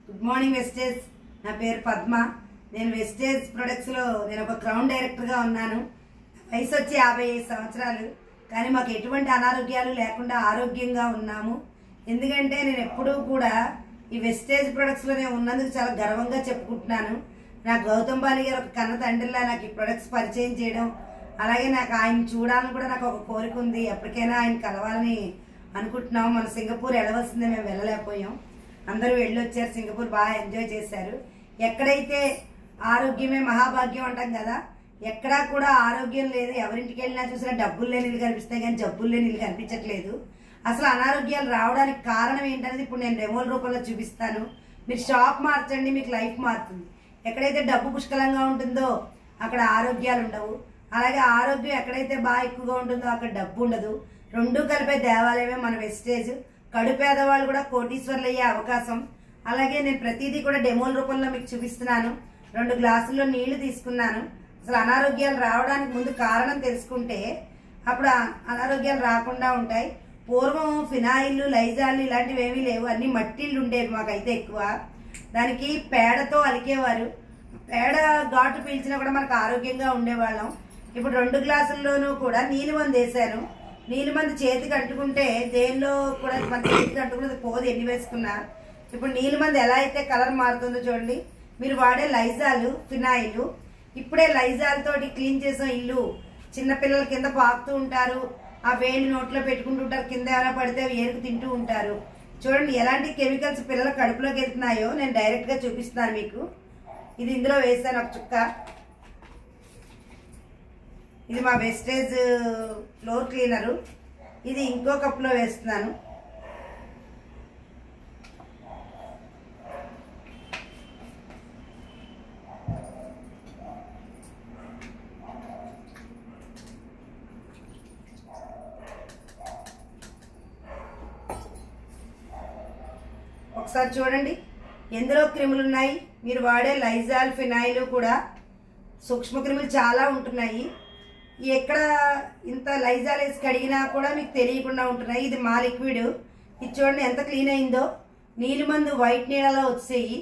Good morning wastage. నా పేరు పద్మ. నేను వెస్టేజ్ ప్రొడక్ట్స్ లో నేను ఒక గ్రౌండ్ డైరెక్టర్ గా ఉన్నాను. వయసు వచ్చి 55 సంవత్సరాలు. కానీ మాకు ఎటువంటి అనారోగ్యాలు లేకుండా ఆరోగ్యంగా ఉన్నాము. ఎందుకంటే నేను ఎప్పుడూ కూడా ఈ వెస్టేజ్ ప్రొడక్ట్స్ లోనే ఉన్నందుకు చాలా గర్వంగా చెప్పుకుంటున్నాను. నాకు గౌతమ్ బాలి గారు ఒక కన్న తండ్రిలా నాకు ఈ ప్రొడక్ట్స్ పరిచయం చేయడం, అలాగే నాకు ఆయన చూడాలని కూడా నాకు ఒక కోరిక ఉంది. ఎప్పటికైనా ఆయన కలవాలని అనుకుంటున్నాం. మన సింగపూర్ వెళ్ళవలసిందే, మేము వెళ్ళలేకపోయాం. అందరూ వెళ్ళొచ్చారు, సింగపూర్ బాగా ఎంజాయ్ చేశారు. ఎక్కడైతే ఆరోగ్యమే మహాభాగ్యం అంటాం కదా, ఎక్కడా కూడా ఆరోగ్యం లేదు. ఎవరింటికి వెళ్ళినా చూసినా డబ్బులు లేని ఇల్లు కనిపిస్తాయి కానీ జబ్బులు లేని ఇల్లు కనిపించట్లేదు. అసలు అనారోగ్యాలు రావడానికి కారణం ఏంటనేది ఇప్పుడు నేను డెమోల రూపంలో చూపిస్తాను. మీరు షాప్ మార్చండి, మీకు లైఫ్ మారుతుంది. ఎక్కడైతే డబ్బు పుష్కలంగా ఉంటుందో అక్కడ ఆరోగ్యాలు ఉండవు. అలాగే ఆరోగ్యం ఎక్కడైతే బాగా ఎక్కువగా ఉంటుందో అక్కడ డబ్బు ఉండదు. రెండూ కలిపే దేవాలయమే మన వెస్టేజ్. కడు పేదవాళ్ళు కూడా కోటీశ్వర్లు అయ్యే అవకాశం. అలాగే నేను ప్రతిదీ కూడా డెమోల రూపంలో మీకు చూపిస్తున్నాను. 2 గ్లాసుల్లో నీళ్లు తీసుకున్నాను. అసలు అనారోగ్యాలు రావడానికి ముందు కారణం తెలుసుకుంటే అప్పుడు అనారోగ్యాలు రాకుండా ఉంటాయి. పూర్వం ఫినాయిల్, లైజాల్ ఇలాంటివి ఏమీ లేవు, అన్ని మట్టిళ్ళు ఉండేవి మాకైతే ఎక్కువ. దానికి పేడతో అలికేవారు. పేడ ఘాటు పీల్చినా కూడా మనకు ఆరోగ్యంగా ఉండేవాళ్ళం. ఇప్పుడు 2 గ్లాసుల్లోనూ కూడా నీలి మందు వేసాను. నీలి మందు చేతికి అంటుకుంటే దేనిలో కూడా మన చేతికి అంటుకున్నది పోదు ఎన్ని వేసుకున్నా. ఇప్పుడు నీలి మందు ఎలా అయితే కలర్ మారుతుందో చూడండి. మీరు వాడే లైజాల్, ఫినాయిల్, ఇప్పుడే లైజాల్ తోటి క్లీన్ చేసాం ఇల్లు. చిన్నపిల్లల కింద పాకుతూ ఉంటారు, ఆ వేడి నోట్లో పెట్టుకుంటుంటారు, కింద ఏమైనా పడితే అవి ఏరుకు తింటూ ఉంటారు. చూడండి ఎలాంటి కెమికల్స్ పిల్లల కడుపులోకి వెళ్తున్నాయో నేను డైరెక్ట్ గా చూపిస్తాను మీకు. ఇది ఇందులో వేసాను ఒక చుక్క. ఇది మా వెస్టేజ్ ఫ్లోర్ క్లీనరు. ఇది ఇంకో కప్లో వేస్తున్నాను. ఒకసారి చూడండి ఎందులో క్రిములు ఉన్నాయి. మీరు వాడే లైజాల్, ఫినాయిల్ కూడా సూక్ష్మ క్రిములు చాలా ఉంటున్నాయి. ఎక్కడ ఇంత లైజాల్ వేసి కడిగినా కూడా మీకు తెలియకుండా ఉంటున్నాయి. ఇది మా లిక్విడ్. ఇది చూడండి ఎంత క్లీన్ అయిందో. నీలి మందు వైట్ నీళ్ళలో వచ్చేయి.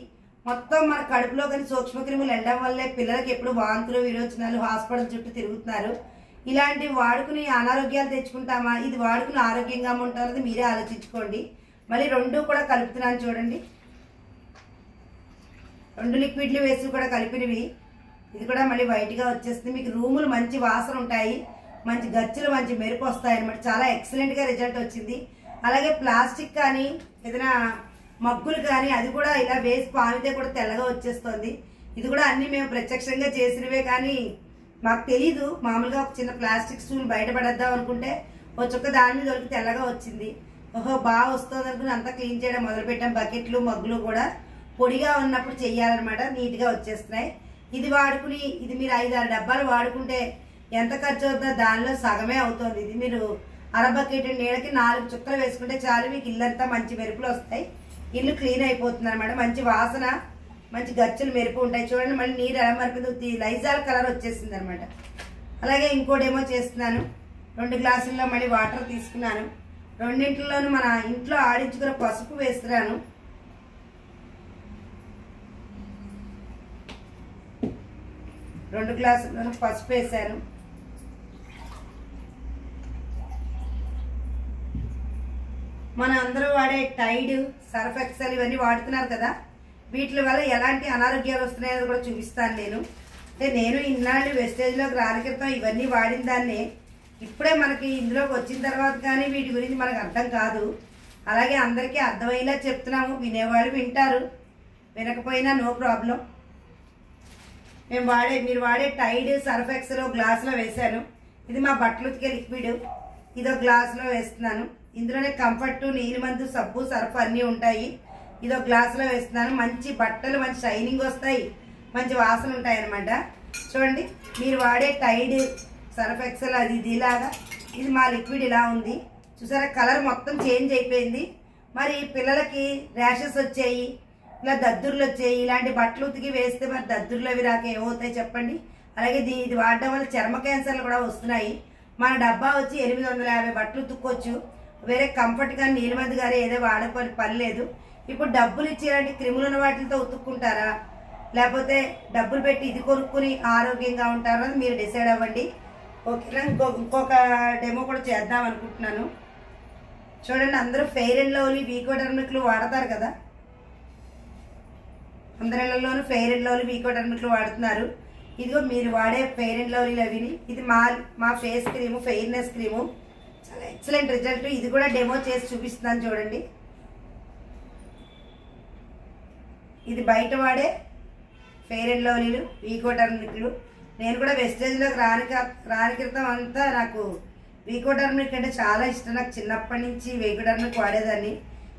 మొత్తం మన కడుపులో కానీ సూక్ష్మ క్రిములు ఎండడం వల్లే పిల్లలకి ఎప్పుడు వాంతులు, విరోచనాలు, హాస్పిటల్ చుట్టూ తిరుగుతున్నారు. ఇలాంటివి వాడుకుని అనారోగ్యాలు తెచ్చుకుంటామా, ఇది వాడుకుని ఆరోగ్యంగా ఉంటారని మీరే ఆలోచించుకోండి. మళ్ళీ 2 కూడా కలుపుతున్నాను చూడండి. 2 లిక్విడ్లు వేసి కూడా కలిపినవి. ఇది కూడా మళ్ళీ వైట్గా వచ్చేస్తుంది. మీకు రూములు మంచి వాసన ఉంటాయి, మంచి గచ్చులు, మంచి మెరుపు వస్తాయి అనమాట. చాలా ఎక్సలెంట్గా రిజల్ట్ వచ్చింది. అలాగే ప్లాస్టిక్ కానీ ఏదైనా మగ్గులు కానీ అది కూడా ఇలా వేసి పామితే కూడా తెల్లగా వచ్చేస్తుంది. ఇది కూడా అన్ని మేము ప్రత్యక్షంగా చేసినవే, కానీ మాకు తెలీదు. మామూలుగా ఒక చిన్న ప్లాస్టిక్ స్టూల్ బయటపడేద్దాం అనుకుంటే ఒక చుక్క దాని మీద దొరికి తెల్లగా వచ్చింది. ఓహో బాగా వస్తుంది అనుకుని అంతా క్లీన్ చేయడం మొదలుపెట్టాం. బకెట్లు, మగ్గులు కూడా పొడిగా ఉన్నప్పుడు చెయ్యాలన్నమాట, నీట్గా వచ్చేస్తున్నాయి. ఇది వాడుకుని ఇది మీరు 5-6 డబ్బాలు వాడుకుంటే ఎంత ఖర్చు అవుతుందో దానిలో సగమే అవుతుంది. ఇది మీరు అర బకెట్ నీళ్ళకి 4 చుక్కలు వేసుకుంటే చాలు, మీకు ఇల్లంతా మంచి మెరుపులు వస్తాయి. ఇల్లు క్లీన్ అయిపోతుంది అనమాట. మంచి వాసన, మంచి గచ్చులు మెరుపు ఉంటాయి. చూడండి మళ్ళీ నీరు ఎలా మరిపింది, లైజాల్ కలర్ వచ్చేసింది అనమాట. అలాగే ఇంకోటేమో చేస్తున్నాను. 2 గ్లాసుల్లో మళ్ళీ వాటర్ తీసుకున్నాను. రెండింటిలోనూ మన ఇంట్లో ఆడించుకున్న పసుపు వేస్తున్నాను. రెండు గ్లాసుల్లోనూ పసుపు వేసాను. మన అందరూ వాడే టైడ్, సర్ఫ్ ఎక్సెల్ ఇవన్నీ వాడుతున్నారు కదా, వీటి వల్ల ఎలాంటి అనారోగ్యాలు వస్తున్నాయో కూడా చూపిస్తాను నేను. అంటే నేను ఇన్నాళ్ళు వెస్టేజ్లోకి రాని క్రితం ఇవన్నీ వాడిన దాన్నే. ఇప్పుడే మనకి ఇందులోకి వచ్చిన తర్వాత కానీ వీటి గురించి మనకు అర్థం కాదు. అలాగే అందరికీ అర్థమయ్యేలా చెప్తున్నాము. వినేవాళ్ళు వింటారు, వినకపోయినా నో ప్రాబ్లం. మీరు వాడే టైడ్, సర్ఫ్ ఎక్సెల్ గ్లాసులో వేసాను. ఇది మా బట్టలు ఉతికే లిక్విడ్. ఇదో గ్లాసులో వేస్తున్నాను. ఇందులోనే కంఫర్ట్, నీలి మందు, సబ్బు, సర్ఫ్ అన్నీ ఉంటాయి. ఇదో గ్లాసులో వేస్తున్నాను. మంచి బట్టలు మంచి షైనింగ్ వస్తాయి, మంచి వాసన ఉంటాయి అన్నమాట. చూడండి మీరు వాడే టైడ్, సర్ఫ్ ఎక్సెల్ అది ఇలాగా, ఇది మా లిక్విడ్ ఇలా ఉంది. చూసారా కలర్ మొత్తం చేంజ్ అయిపోయింది. మరి పిల్లలకి ర్యాషెస్ వచ్చాయి, ఇలా దద్దుర్లు వచ్చాయి. ఇలాంటి బట్టలు ఉతికి వేస్తే మరి దద్దుర్లు అవి రాక ఏమవుతాయి చెప్పండి. అలాగే ఇది వాడడం వల్ల చర్మ క్యాన్సర్లు కూడా వస్తున్నాయి. మన డబ్బా వచ్చి 850 బట్టలు ఉతుక్కోవచ్చు. వేరే కంఫర్ట్ కానీ నీలి మందు గారు ఏదో వాడకపోని పని లేదు. ఇప్పుడు డబ్బులు ఇచ్చి ఇలాంటి క్రిములు ఉన్న వాటితో ఉతుక్కుంటారా, లేకపోతే డబ్బులు పెట్టి ఇది కొనుక్కుని ఆరోగ్యంగా ఉంటారా అని మీరు డిసైడ్ అవ్వండి. ఓకేనా? ఇంకొక డెమో కూడా చేద్దాం అనుకుంటున్నాను. చూడండి, అందరూ ఫెయిర్ అండ్ లవ్లీ వీకోడర్మిక్లు వాడతారు కదా, అందరిలోనూ ఫెయిర్ అండ్ లవ్లీ వీకోడర్మిక్లు వాడుతున్నారు. ఇదిగో మీరు వాడే ఫెయిర్ అండ్ లవ్లీలు అవిని. ఇది మా ఫేస్ క్రీము, ఫెయిర్నెస్ క్రీము, చాలా ఎక్సలెంట్ రిజల్ట్. ఇది కూడా డెమో చేసి చూపిస్తున్నాను చూడండి. ఇది బయట వాడే ఫెయిర్ అండ్ లవ్లీలు వీకోడర్మిక్లు. నేను కూడా వెస్టేజ్లోకి రాని క్రితం అంతా నాకు వీకోడర్మిక్ అంటే చాలా ఇష్టం. నాకు చిన్నప్పటి నుంచి వీకోడర్మిక్ వాడేదాన్ని.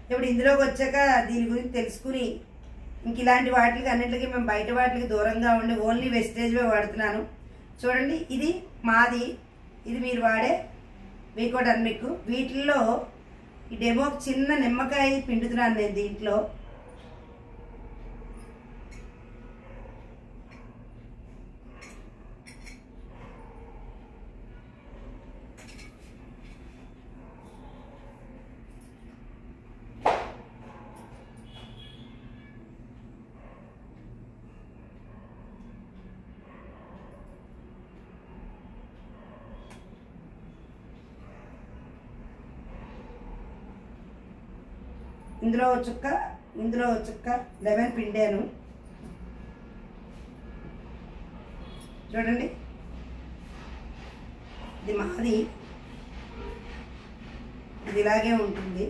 ఇప్పుడు ఇందులోకి వచ్చాక దీని గురించి తెలుసుకుని ఇంక ఇలాంటి వాటికి అన్నింటికి మేము బయట వాటికి దూరంగా ఉండి ఓన్లీ వెస్టేజ్వే వాడుతున్నాను. చూడండి, ఇది మాది, ఇది మీరు వాడే వీకోడర్మిక్. వీటిల్లో ఈ డెమోకి చిన్న నిమ్మకాయ పిండుతున్నాను నేను దీంట్లో. ఇందులో చుక్క లెమన్ పిండాను. చూడండి, ఇది మాది, ఇది ఇలాగే ఉంటుంది.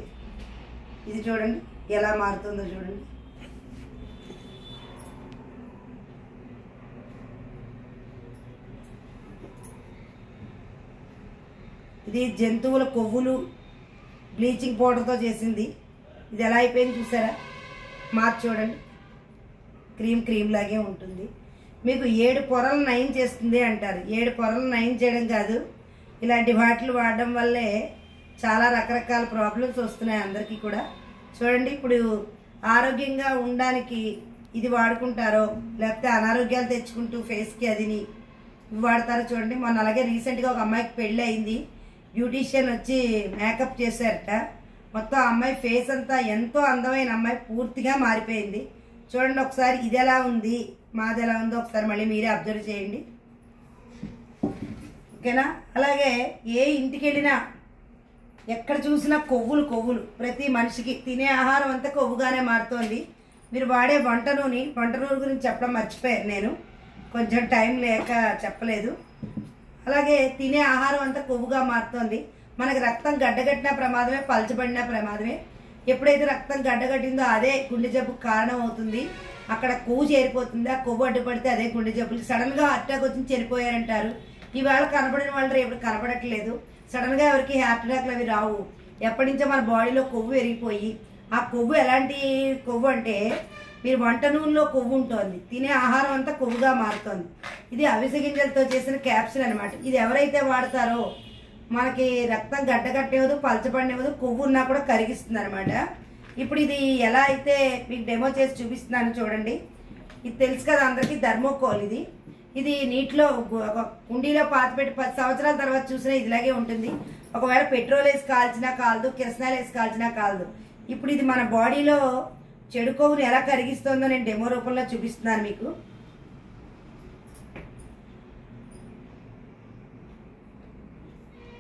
ఇది చూడండి ఎలా మారుతుందో చూడండి. ఇది జంతువుల కొవ్వులు బ్లీచింగ్ పౌడర్తో చేసింది. ఇది ఎలా అయిపోయింది చూసారా? మార్చి చూడండి, క్రీమ్ లాగే ఉంటుంది. మీకు 7 పొరలు నయం చేస్తుంది అంటారు. 7 పొరలు నయం చేయడం కాదు, ఇలాంటి వాటిలు వాడడం వల్లే చాలా రకరకాల ప్రాబ్లమ్స్ వస్తున్నాయి అందరికీ కూడా. చూడండి, ఇప్పుడు ఆరోగ్యంగా ఉండడానికి ఇది వాడుకుంటారో, లేకపోతే అనారోగ్యాలు తెచ్చుకుంటూ ఫేస్కి అదిని ఇవి వాడతారో చూడండి. మొన్న అలాగే రీసెంట్గా ఒక అమ్మాయికి పెళ్ళి అయింది. బ్యూటీషియన్ వచ్చి మేకప్ చేశారట. మొత్తం అమ్మాయి ఫేస్ అంతా ఎంతో అందమైన అమ్మాయి పూర్తిగా మారిపోయింది. చూడండి ఒకసారి ఇది ఎలా ఉంది, మాది ఎలా ఉందో ఒకసారి మళ్ళీ మీరే అబ్జర్వ్ చేయండి. ఓకేనా? అలాగే ఏ ఇంటికి వెళ్ళినా ఎక్కడ చూసినా కొవ్వులు ప్రతి మనిషికి తినే ఆహారం అంతా కొవ్వుగానే మారుతోంది. మీరు వాడే వంట నూనె గురించి చెప్పడం మర్చిపోయాను నేను, కొంచెం టైం లేక చెప్పలేదు. అలాగే తినే ఆహారం అంతా కొవ్వుగా మారుతోంది. మనకి రక్తం గడ్డగట్టిన ప్రమాదమే, పలచబడిన ప్రమాదమే. ఎప్పుడైతే రక్తం గడ్డగట్టిందో అదే గుండె జబ్బుకు కారణం అవుతుంది. అక్కడ కొవ్వు చేరిపోతుంది. ఆ కొవ్వు అడ్డుపడితే అదే గుండె జబ్బులు. సడన్గా అటాక్ వచ్చి చనిపోయారంటారు. ఈవేళ కనబడిన వాళ్ళు రేపు కనబడట్లేదు. సడన్గా ఎవరికి హార్ట్ అటాక్లు అవి రావు. ఎప్పటి నుంచో మన బాడీలో కొవ్వు పెరిగిపోయి, ఆ కొవ్వు ఎలాంటి కొవ్వు అంటే మీరు వంట నూనెలో కొవ్వు ఉంటుంది, తినే ఆహారం అంతా కొవ్వుగా మారుతుంది. ఇది అవిసె గింజలతో చేసిన క్యాప్సిల్ అనమాట. ఇది ఎవరైతే వాడతారో మనకి రక్తం గడ్డగట్టేవదు, పలచబడినవదు, కొవ్వు ఉన్నా కూడా కరిగిస్తుంది అనమాట. ఇప్పుడు ఇది ఎలా అయితే మీకు డెమో చేసి చూపిస్తున్నాను చూడండి. ఇది తెలుసు కదా అందరికీ, థర్మోకోల్. ఇది నీటిలో ఒక కుండీలో పాతిపెట్టి 10 సంవత్సరాల తర్వాత చూసినా ఇదిలాగే ఉంటుంది. ఒకవేళ పెట్రోల్ వేసి కాల్చినా కాలదు, కిరసనాలు వేసి కాల్చినా కాలదు. ఇప్పుడు ఇది మన బాడీలో చెడు కొవ్వుని ఎలా కరిగిస్తుందో నేను డెమో రూపంలో చూపిస్తున్నాను మీకు.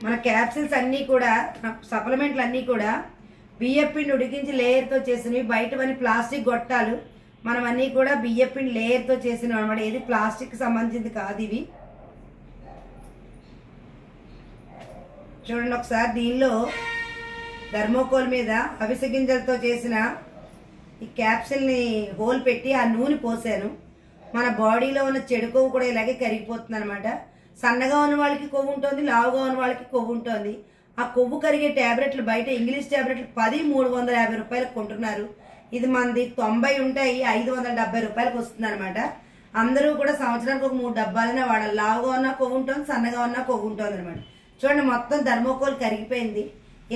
మన క్యాప్సిల్స్ అన్నీ కూడా, సప్లిమెంట్లు అన్నీ కూడా బియ్యపిండి ఉడికించి లేయర్తో చేసినవి. బయటవన్నీ ప్లాస్టిక్ గొట్టాలు, మనం అన్నీ కూడా బియ్యపిండి లేయర్తో చేసినవి అనమాట. ఏది ప్లాస్టిక్ సంబంధించింది కాదు ఇవి. చూడండి ఒకసారి, దీనిలో థర్మోకోల్ మీద అవిసె గింజలతో చేసిన ఈ క్యాప్సిల్ని హోల్ పెట్టి ఆ నూనె పోసాను. మన బాడీలో ఉన్న చెడు కొవ్వు కూడా ఇలాగే కరిగిపోతుంది అనమాట. సన్నగా ఉన్న వాళ్ళకి కొవ్వు ఉంటుంది, లావుగా ఉన్న వాళ్ళకి కొవ్వు ఉంటుంది. ఆ కొవ్వు కరిగే ట్యాబ్లెట్లు బయట ఇంగ్లీష్ ట్యాబ్లెట్లు 10-350 రూపాయలకు కొంటున్నారు. ఇది మనది 90 ఉంటాయి, 570 రూపాయలకు వస్తుంది అనమాట. అందరూ కూడా సంవత్సరానికి ఒక 3 డబ్బాలనే వాడాలి. లావుగా ఉన్న కొవ్వు ఉంటుంది, సన్నగా ఉన్న కొవ్వు ఉంటుంది అనమాట. చూడండి, మొత్తం థర్మోకోల్ కరిగిపోయింది.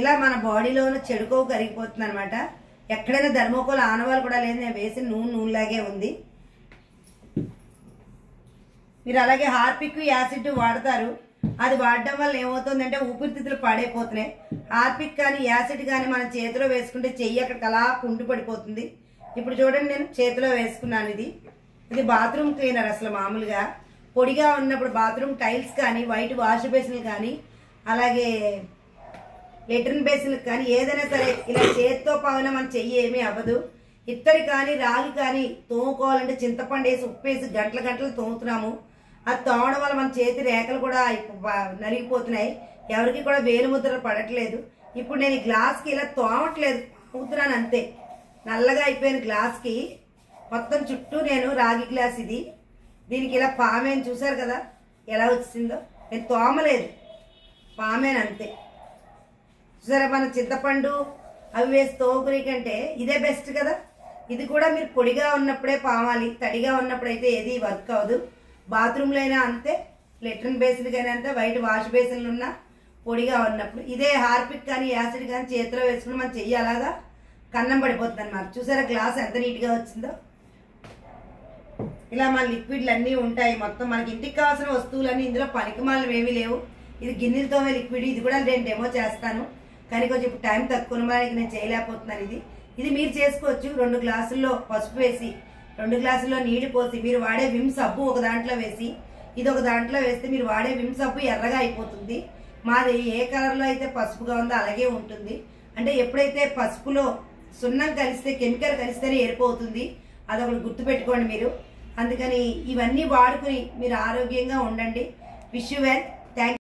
ఇలా మన బాడీలో ఉన్న చెడు కొవ్వు కరిగిపోతుంది అనమాట. ఎక్కడైనా థర్మోకోల్ ఆనవాళ్ళు కూడా లేదు. నేను వేసిన నూనెలాగే ఉంది. మీరు అలాగే హార్పిక్ యాసిడ్ వాడతారు. అది వాడడం వల్ల ఏమవుతుందంటే ఊపిరితిత్తులు పాడైపోతున్నాయి. హార్పిక్ కానీ యాసిడ్ కానీ మనం చేతిలో వేసుకుంటే చెయ్యి అక్కడికి అలా కుంటు పడిపోతుంది. ఇప్పుడు చూడండి, నేను చేతిలో వేసుకున్నాను. ఇది బాత్రూమ్ క్లీనర్. అసలు మామూలుగా పొడిగా ఉన్నప్పుడు బాత్రూమ్ టైల్స్ కానీ, వైట్ వాష్ బేసిన్లు కానీ, అలాగే లెట్రిన్ బేసిన్లు కానీ ఏదైనా సరే ఇలా చేతితో పావున మన చెయ్యి ఏమీ అవ్వదు. ఇత్తడి కానీ రాగి కానీ తోముకోవాలంటే చింతపండు వేసి ఉప్పు వేసి గంటల గంటలు తోముతున్నాము. అది తోమడం వల్ల మన చేతి రేఖలు కూడా నలిగిపోతున్నాయి. ఎవరికి కూడా వేలు ముద్రలు పడట్లేదు. ఇప్పుడు నేను ఈ గ్లాస్కి ఇలా తోమట్లేదు, తోముతున్నాను అంతే. నల్లగా అయిపోయిన గ్లాస్కి మొత్తం చుట్టూ నేను రాగి గ్లాస్ ఇది, దీనికి ఇలా పామేను చూసారు కదా ఎలా వచ్చిందో. నేను తోమలేదు, పామేను అంతే. చూసారా, మన చింతపండు అవి వేసి తోముకునే కంటే ఇదే బెస్ట్ కదా. ఇది కూడా మీరు పొడిగా ఉన్నప్పుడే పామాలి, తడిగా ఉన్నప్పుడైతే ఏది వర్క్ అవ్వదు. బాత్రూంలో అయినా అంతే, లెట్రిన్ బేసిన్కైనా అంతే, వైట్ వాష్ బేసిన్లు ఉన్నా పొడిగా ఉన్నప్పుడు ఇదే హార్పిక్ కానీ యాసిడ్ కానీ చేతిలో వేసుకుని మనం చెయ్యి అలాగా కన్నం పడిపోతుంది అన్నమాట. చూసారా గ్లాస్ ఎంత నీట్గా వచ్చిందో. ఇలా మన లిక్విడ్లు అన్నీ ఉంటాయి. మొత్తం మనకి ఇంటికి కావాల్సిన వస్తువులన్నీ ఇందులో పనికిమాలు ఏమీ లేవు. ఇది గిన్నెలతోమే లిక్విడ్. ఇది కూడా నేను డెమో చేస్తాను, కానీ కొంచెం ఇప్పుడు టైం తక్కువ ఉన్నదానికి నేను చేయలేకపోతున్నాను. ఇది మీరు చేసుకోవచ్చు. 2 గ్లాసుల్లో పసుపు వేసి 2 గ్లాసుల్లో నీళ్లు పోసి మీరు వాడే విమ్ సబ్బు ఒక దాంట్లో వేసి ఇది ఒక దాంట్లో వేస్తే మీరు వాడే విమ్ సబ్బు ఎర్రగా అయిపోతుంది. మాది ఏ కలర్లో అయితే పసుపుగా ఉందో అలాగే ఉంటుంది. అంటే ఎప్పుడైతే పసుపులో సున్నం కలిస్తే, కెమికల్ కలిస్తేనే ఎరిపోతుంది. అదొకటి గుర్తుపెట్టుకోండి మీరు. అందుకని ఇవన్నీ వాడుకుని మీరు ఆరోగ్యంగా ఉండండి. Wish you well. థ్యాంక్